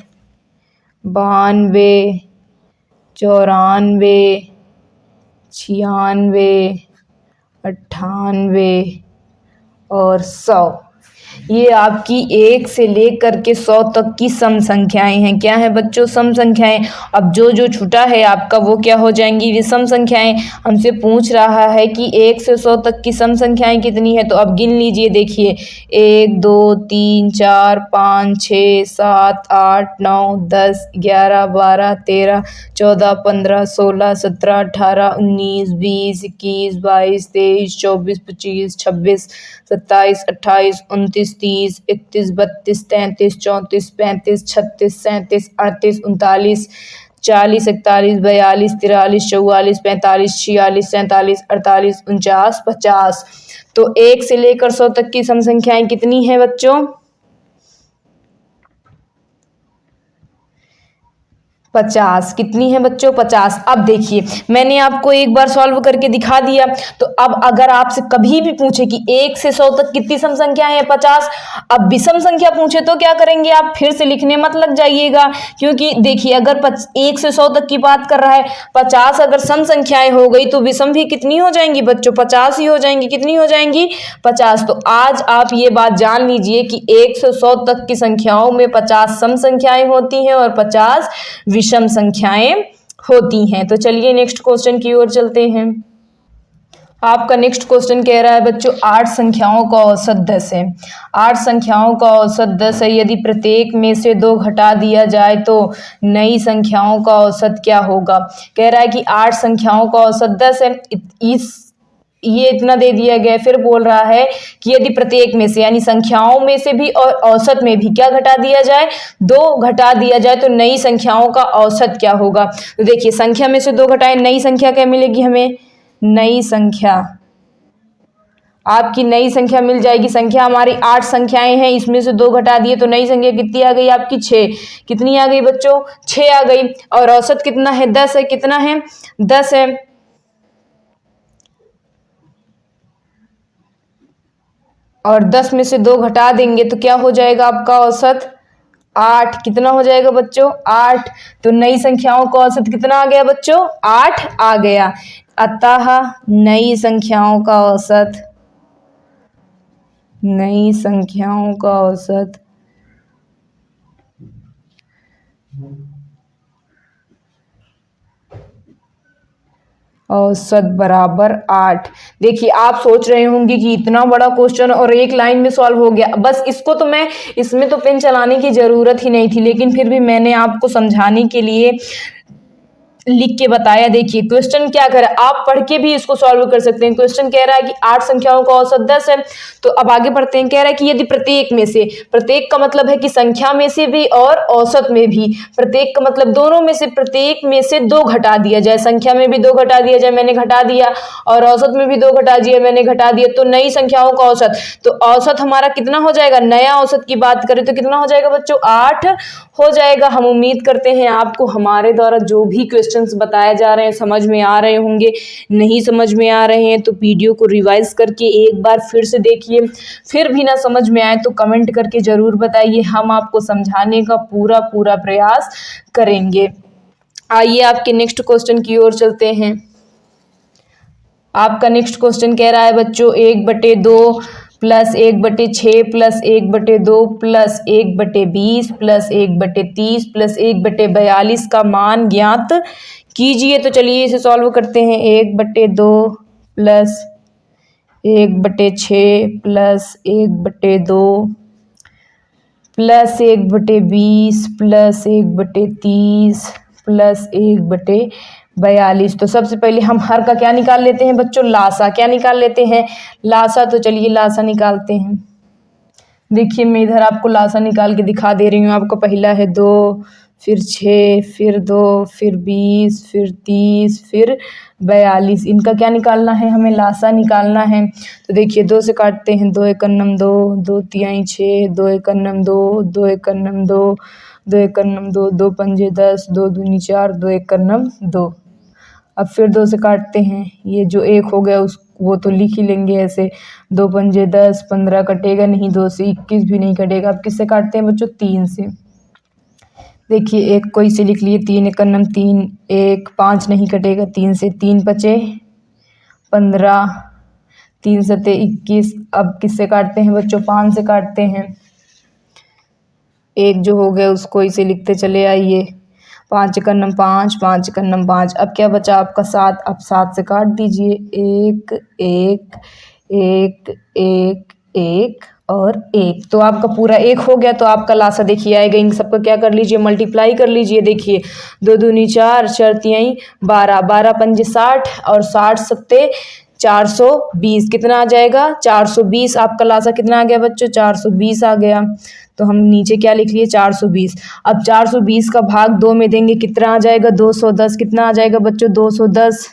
92, 94, 96, 98 और 100। ये आपकी 1 से लेकर के 100 तक की सम संख्याएं हैं। क्या है बच्चों, सम संख्याएं। अब जो छूटा है आपका वो क्या हो जाएंगी, विषम संख्याएं। हमसे पूछ रहा है कि 1 से 100 तक की सम संख्याएं कितनी है। तो अब गिन लीजिए, देखिए 1 2 3 4 5 6 7 8 9 10 11 12 13 14 15 16 17 18 19 20 21 22 23 24 25 26 27 28 29 30, 31, 32, 33, 34, 35, 36, 37, 38, 39, 40, 41, 42, 43, 44, 45, 46, 47, 48, 49, 50। तो 1 से लेकर 100 तक की सम संख्याएं कितनी है बच्चों? 50। कितनी है बच्चों? 50। अब देखिए मैंने आपको एक बार सॉल्व करके दिखा दिया, तो अब अगर आपसे कभी भी पूछे कि 1 से 100 तक कितनी सम संख्या है? 50। अब विषम संख्या पूछे तो क्या करेंगे आप? फिर से लिखने मत लग जाइएगा, क्योंकि देखिए अगर 1 से 100 तक की बात कर रहा है, 50 अगर सम संख्याएं हो गई तो विषम भी कितनी हो जाएंगी बच्चों? 50 ही हो जाएंगी। कितनी हो जाएंगी? 50। तो आज आप ये बात जान लीजिए कि 1 से 100 तक की संख्याओं में 50 सम संख्याएं होती हैं और 50 विषम संख्याएं होती हैं। तो चलिए नेक्स्ट क्वेश्चन की ओर चलते हैं। आपका नेक्स्ट क्वेश्चन कह रहा है बच्चों 8 संख्याओं का औसत 10 है। 8 संख्याओं का औसत 10 है, यदि प्रत्येक में से 2 घटा दिया जाए तो नई संख्याओं का औसत क्या होगा? कह रहा है कि 8 संख्याओं का औसत 10 है, ये इतना दे दिया गया है। फिर बोल रहा है कि यदि प्रत्येक में से यानी संख्याओं में से भी और औसत में भी क्या घटा दिया जाए? 2 घटा दिया जाए तो नई संख्याओं का औसत क्या होगा? तो देखिए संख्या में से 2 घटाए, नई संख्या क्या मिलेगी हमें? नई संख्या, आपकी नई संख्या मिल जाएगी। संख्या हमारी 8 संख्याएं हैं, इसमें से 2 घटा दिए तो नई संख्या कितनी आ गई आपकी? 6। कितनी आ गई बच्चों? 6 आ गई। और औसत कितना है? 10 है। कितना है? 10 है। और 10 में से 2 घटा देंगे तो क्या हो जाएगा आपका औसत? 8। कितना हो जाएगा बच्चों? 8। तो नई संख्याओं का औसत कितना आ गया बच्चों? 8 आ गया। अतः नई संख्याओं का औसत औसत बराबर 8। देखिए आप सोच रहे होंगे कि इतना बड़ा क्वेश्चन और एक लाइन में सॉल्व हो गया। बस इसको तो मैं इसमें तो पेन चलाने की जरूरत ही नहीं थी, लेकिन फिर भी मैंने आपको समझाने के लिए लिख के बताया। देखिए क्वेश्चन क्या कर रहा है, आप पढ़ के भी इसको सॉल्व कर सकते हैं। क्वेश्चन कह रहा है कि 8 संख्याओं का औसत 10 है। तो अब आगे बढ़ते हैं। कह रहा है कि यदि प्रत्येक में से, प्रत्येक का मतलब है कि संख्या में से भी और औसत में भी, प्रत्येक का मतलब दोनों में से, प्रत्येक में से 2 घटा दिया जाए। संख्या में भी 2 घटा दिया जाए, मैंने घटा दिया, और औसत में भी 2 घटा दिया, मैंने घटा दिया, तो नई संख्याओं का औसत। तो औसत हमारा कितना हो जाएगा? नया औसत की बात करें तो कितना हो जाएगा बच्चों? 8 हो जाएगा। हम उम्मीद करते हैं आपको हमारे द्वारा जो भी क्वेश्चंस बताए जा रहे हैं समझ में आ रहे होंगे। नहीं समझ में आ रहे हैं तो वीडियो को रिवाइज करके एक बार फिर से देखिए। फिर भी ना समझ में आए तो कमेंट करके जरूर बताइए, हम आपको समझाने का पूरा प्रयास करेंगे। आइए आपके नेक्स्ट क्वेश्चन की ओर चलते हैं। आपका नेक्स्ट क्वेश्चन कह रहा है बच्चों 1/2 plus 1/6 plus 1/2 plus 1/20 plus 1/30 plus 1/42 का मान ज्ञात कीजिए। तो चलिए इसे सॉल्व करते हैं। 1/2 plus 1/6 plus 1/2 plus 1/20 plus 1/30 plus 1/42। तो सबसे पहले हम हर का क्या निकाल लेते हैं बच्चों? लासा। क्या निकाल लेते हैं? लासा। तो चलिए लासा निकालते हैं। देखिए मैं इधर आपको लासा निकाल के दिखा दे रही हूँ। आपको पहला है 2, फिर 6, फिर 2, फिर 20, फिर 30, फिर 42। इनका क्या निकालना है? हमें लासा निकालना है। तो देखिए 2 से काटते हैं। 2 एकम 2, 2 तिहाई 6, 2 एकम 2, 2 एकम 2, 2 एकम 2, 2 पंजे 10, 2 दूनी 4, 2 एकम 2। अब फिर 2 से काटते हैं। ये जो 1 हो गया उस वो तो लिख ही लेंगे ऐसे। 2 पंजे 10, 15 कटेगा नहीं, 2 से 21 भी नहीं कटेगा। अब किससे काटते हैं बच्चों? 3 से। देखिए 1 को इसे लिख लिए, 3 एकम 3, 1 5 नहीं कटेगा 3 से। 3 पचे 15, 3 सते 21। अब किससे काटते हैं बच्चों? 5 से काटते हैं। 1 जो हो गया उसको इसे लिखते चले आइए। 5 एकम 5, 5 एकम 5। अब क्या बचा आपका? 7। अब 7 से काट दीजिए। 1 1 1 1 1 और 1। तो आपका पूरा 1 हो गया। तो आपका लासा देखिए आएगा। इन सबका क्या कर लीजिए? मल्टीप्लाई कर लीजिए। देखिए 2 दूनी 4, 4 तिहाई 12, 12 पंजे 60 और 60 सत्ते 420 कितना आ जाएगा 420। आपका लासा कितना आ गया बच्चों 420 आ गया। तो हम नीचे क्या लिख लिए 420। अब 420 का भाग 2 में देंगे कितना आ जाएगा 210। कितना आ जाएगा बच्चों 210।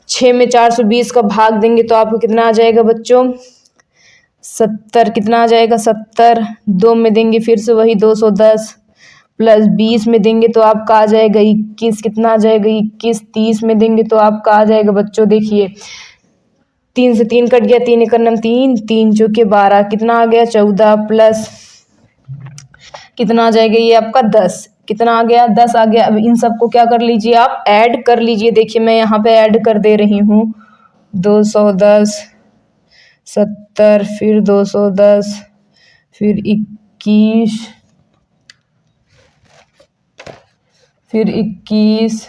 6 में 420 का भाग देंगे तो आपको कितना आ जाएगा बच्चों 70। कितना आ जाएगा 70। 2 में देंगे फिर से वही 210 प्लस 20 में देंगे तो आपका आ जाएगा 21। कितना आ जाएगा 21। 30 में देंगे तो आपका आ जाएगा बच्चों देखिए 3 से 3 कट गया 3 एक नम 3 3 चौके 12 कितना आ गया 14 प्लस कितना आ जाएगा ये आपका 10। कितना आ गया 10 आ गया। अब इन सबको क्या कर लीजिए आप ऐड कर लीजिए। देखिए मैं यहाँ पे ऐड कर दे रही हूँ 210 70 फिर 210 फिर 21 फिर 21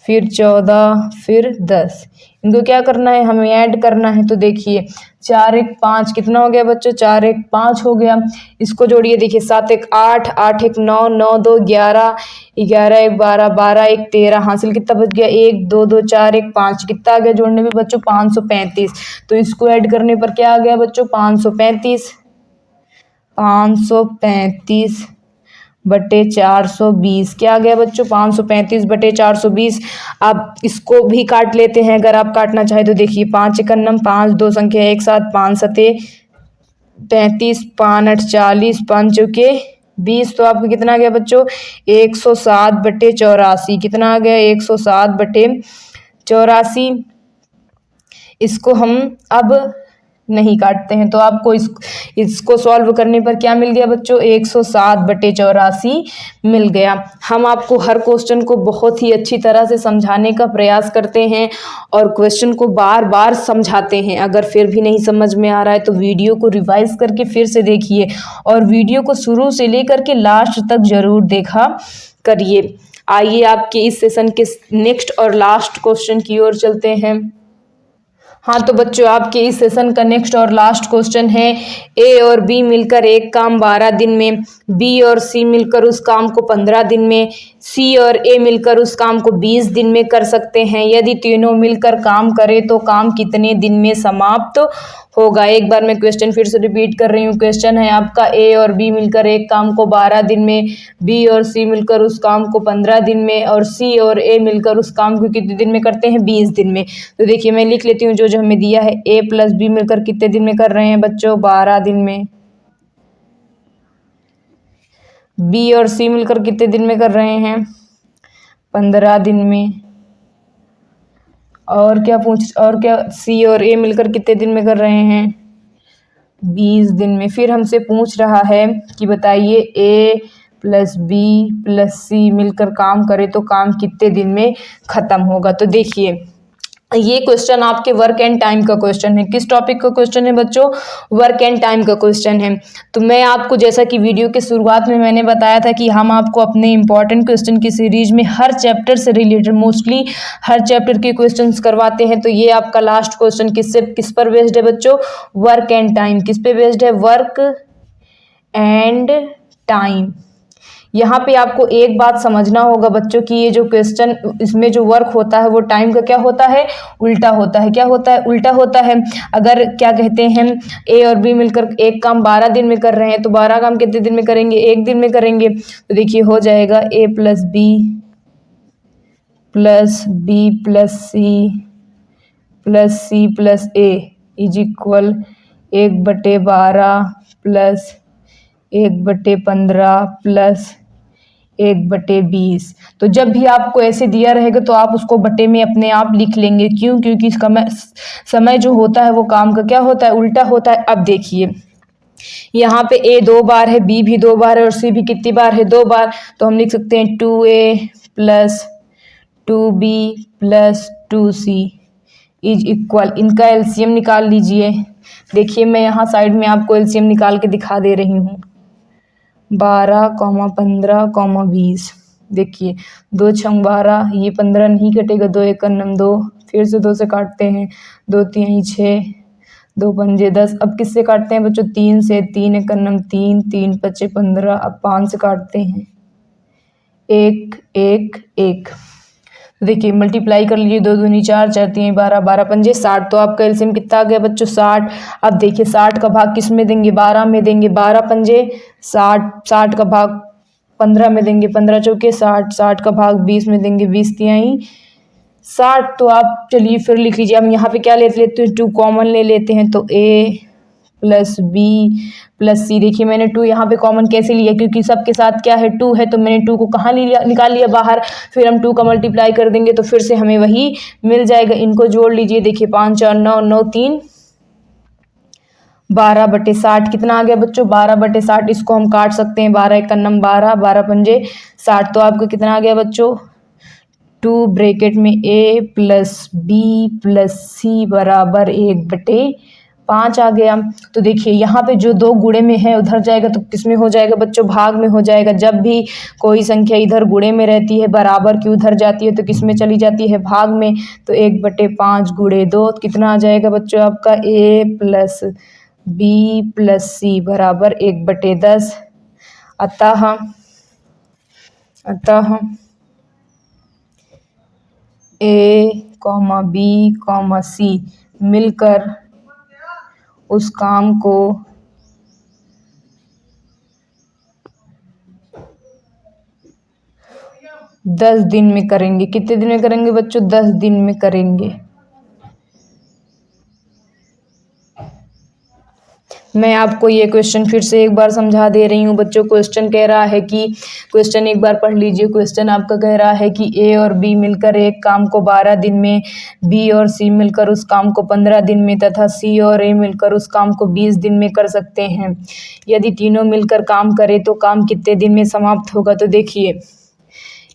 फिर 14 फिर 10। इनको क्या करना है हमें ऐड करना है। तो देखिए 4 1 5 कितना हो गया बच्चों 4 1 5 हो गया। इसको जोड़िए देखिए 7 1 8 8 1 9 9 2 11 11 1 12 12 1 13 हासिल कितना बच गया 1 2 2 4 1 5 कितना आ गया जोड़ने में बच्चों 535। तो इसको ऐड करने पर क्या आ गया बच्चों 535 बटे 420 क्या आ गया बच्चों 535 बटे 420। आप इसको भी काट लेते हैं अगर आप काटना चाहे तो देखिए 5 एकन्नम 5 2 संख्या एक साथ 5 सते 35 5 8 40 5 चौके 20। तो आपको कितना आ गया बच्चों 107 बटे 84। कितना आ गया 107 बटे 84। इसको हम अब नहीं काटते हैं तो आपको इसको सॉल्व करने पर क्या मिल गया बच्चों 107 बटे 84 मिल गया। हम आपको हर क्वेश्चन को बहुत ही अच्छी तरह से समझाने का प्रयास करते हैं और क्वेश्चन को बार बार समझाते हैं। अगर फिर भी नहीं समझ में आ रहा है तो वीडियो को रिवाइज करके फिर से देखिए और वीडियो को शुरू से लेकर के लास्ट तक जरूर देखा करिए। आइए आपके इस सेशन के नेक्स्ट और लास्ट क्वेश्चन की ओर चलते हैं। हाँ तो बच्चों आपके इस सेशन का नेक्स्ट और लास्ट क्वेश्चन है ए और बी मिलकर एक काम 12 दिन में, बी और सी मिलकर उस काम को 15 दिन में, सी और ए मिलकर उस काम को 20 दिन में कर सकते हैं। यदि तीनों मिलकर काम करें तो काम कितने दिन में समाप्त होगा। एक बार मैं क्वेश्चन फिर से रिपीट कर रही हूँ। क्वेश्चन है आपका ए और बी मिलकर एक काम को 12 दिन में, बी और सी मिलकर उस काम को 15 दिन में और सी और ए मिलकर उस काम को कितने दिन में करते हैं 20 दिन में। तो देखिए मैं लिख लेती हूँ जो हमें दिया है ए प्लस बी मिलकर कितने दिन में कर रहे हैं बच्चों 12 दिन में, बी और सी मिलकर कितने दिन में कर रहे हैं 15 दिन में, और क्या सी और ए मिलकर कितने दिन में कर रहे हैं 20 दिन में। फिर हमसे पूछ रहा है कि बताइए ए प्लस बी प्लस सी मिलकर काम करे तो काम कितने दिन में खत्म होगा। तो देखिए ये क्वेश्चन आपके वर्क एंड टाइम का क्वेश्चन है। किस टॉपिक का क्वेश्चन है बच्चों वर्क एंड टाइम का क्वेश्चन है। तो मैं आपको जैसा कि वीडियो के शुरुआत में मैंने बताया था कि हम आपको अपने इंपॉर्टेंट क्वेश्चन की सीरीज में हर चैप्टर से रिलेटेड मोस्टली हर चैप्टर के क्वेश्चंस करवाते हैं। तो ये आपका लास्ट क्वेश्चन किस पर बेस्ड है बच्चों वर्क एंड टाइम। किस पे बेस्ड है वर्क एंड टाइम। यहाँ पे आपको एक बात समझना होगा बच्चों कि ये जो क्वेश्चन इसमें जो वर्क होता है वो टाइम का क्या होता है उल्टा होता है। क्या होता है उल्टा होता है। अगर क्या कहते हैं ए और बी मिलकर एक काम 12 दिन में कर रहे हैं तो 12 काम कितने दिन में करेंगे 1 दिन में करेंगे। तो देखिए हो जाएगा A plus B plus C plus A is equal 1/12 plus 1/15 plus 1/20। तो जब भी आपको ऐसे दिया रहेगा तो आप उसको बटे में अपने आप लिख लेंगे। क्यों क्योंकि समय जो होता है वो काम का क्या होता है उल्टा होता है। अब देखिए यहाँ पे ए 2 बार है बी भी 2 बार है और सी भी कितनी बार है 2 बार। तो हम लिख सकते हैं 2a plus 2b plus 2c is equal इनका एलसीएम निकाल लीजिए। देखिए मैं यहाँ साइड में आपको एलसीएम निकाल के दिखा दे रही हूँ 12, 15, 20। देखिए 2 छंग 12 ये 15 नहीं कटेगा 2 एक 2 फिर से 2 से काटते हैं 2 3 6 2 पंजे 10। अब किससे काटते हैं बच्चों 3 से 3 एक 3 3 5 15। अब 5 से काटते हैं 1 1 1। तो देखिए मल्टीप्लाई कर लीजिए, 2 दूनी 4, 4 तीन 12, 12 पंजे 60। तो आपका एलसीएम कितना आ गया बच्चों 60। अब देखिए 60 का भाग किस में देंगे, 12 में देंगे, 12 पंजे 60, 60 का भाग 15 में देंगे, 15 चौके 60, 60 का भाग 20 में देंगे, 20 तिहाई 60। तो आप चलिए फिर लिख लीजिए। हम यहाँ पे क्या लेते हैं, 2 कॉमन ले लेते हैं। तो ए प्लस बी प्लस सी, देखिए मैंने 2 यहाँ पे कॉमन कैसे लिया, क्योंकि सबके साथ क्या है 2 है, तो मैंने 2 को कहाँ लिया, निकाल लिया बाहर। फिर हम 2 का मल्टीप्लाई कर देंगे तो फिर से हमें वही मिल जाएगा। इनको जोड़ लीजिए, देखिए 5 4 9, 9 3 12/60 कितना आ गया बच्चों, 12/60। इसको हम काट सकते हैं, 12 1 12, 12 पंजे 60। तो आपको कितना आ गया बच्चों, 2 ब्रैकेट में a प्लस बी प्लस सी बराबर 1/5 आ गया। तो देखिए यहाँ पे जो 2 गुणे में है उधर जाएगा तो किस में हो जाएगा बच्चों, भाग में हो जाएगा। जब भी कोई संख्या इधर गुणे में रहती है, बराबर की उधर जाती है तो किस में चली जाती है, भाग में। तो 1/5 गुणे 2 कितना आ जाएगा बच्चों आपका, a प्लस बी प्लस सी बराबर 1/10। अतः ए कॉमा बी कॉमा सी मिलकर उस काम को 10 दिन में करेंगे। कितने दिन में करेंगे बच्चों, 10 दिन में करेंगे। मैं आपको ये क्वेश्चन फिर से एक बार समझा दे रही हूँ बच्चों। क्वेश्चन कह रहा है कि, क्वेश्चन एक बार पढ़ लीजिए। क्वेश्चन आपका कह रहा है कि ए और बी मिलकर एक काम को 12 दिन में, बी और सी मिलकर उस काम को 15 दिन में तथा सी और ए मिलकर उस काम को 20 दिन में कर सकते हैं। यदि तीनों मिलकर काम करें तो काम कितने दिन में समाप्त होगा। तो देखिए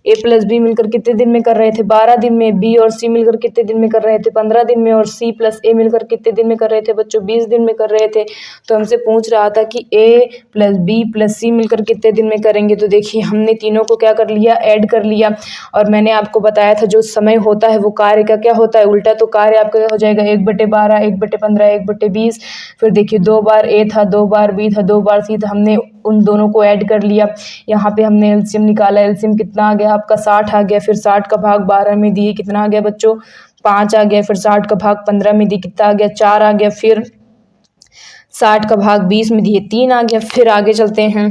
ए प्लस बी मिलकर कितने दिन में कर रहे थे, 12 दिन में। बी और सी मिलकर कितने दिन में कर रहे थे, 15 दिन में। और सी प्लस ए मिलकर कितने दिन में कर रहे थे बच्चों, 20 दिन में कर रहे थे। तो हमसे पूछ रहा था कि ए प्लस बी प्लस सी मिलकर कितने दिन में करेंगे। तो देखिए हमने तीनों को क्या कर लिया, ऐड कर लिया। और मैंने आपको बताया था जो समय होता है वो कार्य का क्या होता है, उल्टा। तो कार्य आपका क्या हो जाएगा, 1/12, 1/15, 1/20। फिर देखिए 2 बार ए था, 2 बार बी था, 2 बार सी था। हमने उन दोनों को ऐड कर लिया। यहाँ पे हमने एलसीएम निकाला, एलसीएम कितना आ गया आपका, 60 आ गया। फिर 60 का भाग 12 में दिए, कितना आ गया बच्चों, 5 आ गया। फिर 60 का भाग 15 में दिए, कितना आ गया, 4 आ गया। फिर 60 का भाग 20 में दिए, 3 आ गया। फिर आगे चलते हैं।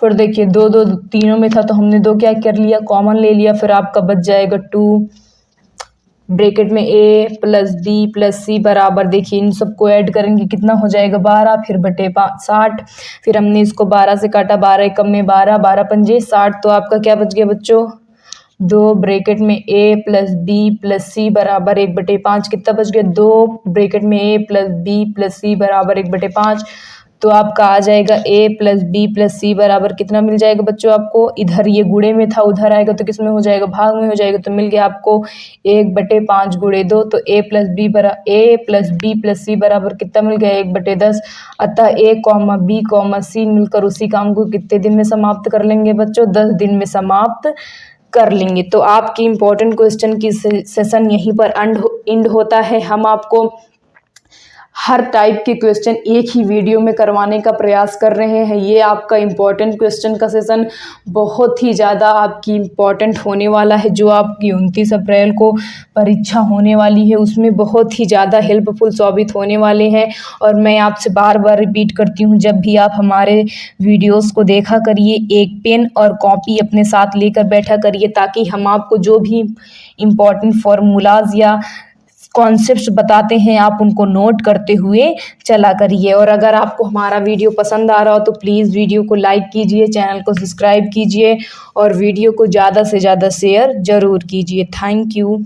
फिर देखिए 2 2 तीनों में था तो हमने 2 क्या कर लिया, कॉमन ले लिया। फिर आपका बच जाएगा 2 ब्रैकेट में ए प्लस बी प्लस सी बराबर, देखिए इन सबको ऐड करेंगे कितना हो जाएगा, 12। फिर बटे 60। फिर हमने इसको 12 से काटा, 12 एकम में 12, 12 पंजे 60। तो आपका क्या बच गया बच्चों, 2 ब्रैकेट में ए प्लस बी प्लस सी बराबर 1/5। कितना बच गया, 2 ब्रैकेट में ए प्लस बी प्लस सी बराबर 1/5। तो आपका आ जाएगा ए प्लस बी प्लस सी बराबर कितना मिल जाएगा बच्चों आपको, इधर ये गुणे में था उधर आएगा तो किस में हो जाएगा, भाग में हो जाएगा। तो मिल गया आपको 1/5 गुणे 2। तो ए प्लस बी प्लस सी बराबर कितना मिल गया, 1/10। अतः ए कॉमा बी कॉमा सी मिलकर उसी काम को कितने दिन में समाप्त कर लेंगे बच्चों, 10 दिन में समाप्त कर लेंगे। तो आपकी इम्पोर्टेंट क्वेश्चन की सेशन यहीं पर एंड होता है। हम आपको हर टाइप के क्वेश्चन एक ही वीडियो में करवाने का प्रयास कर रहे हैं। ये आपका इम्पोर्टेंट क्वेश्चन का सेशन बहुत ही ज़्यादा आपकी इम्पोर्टेंट होने वाला है। जो आपकी 29 अप्रैल को परीक्षा होने वाली है उसमें बहुत ही ज़्यादा हेल्पफुल साबित होने वाले हैं। और मैं आपसे बार बार रिपीट करती हूँ, जब भी आप हमारे वीडियोस को देखा करिए, एक पेन और कॉपी अपने साथ लेकर बैठा करिए, ताकि हम आपको जो भी इम्पोर्टेंट फार्मूलाज या कॉन्सेप्ट्स बताते हैं आप उनको नोट करते हुए चला करिए। और अगर आपको हमारा वीडियो पसंद आ रहा हो तो प्लीज़ वीडियो को लाइक कीजिए, चैनल को सब्सक्राइब कीजिए और वीडियो को ज़्यादा से ज़्यादा शेयर ज़रूर कीजिए। Thank you.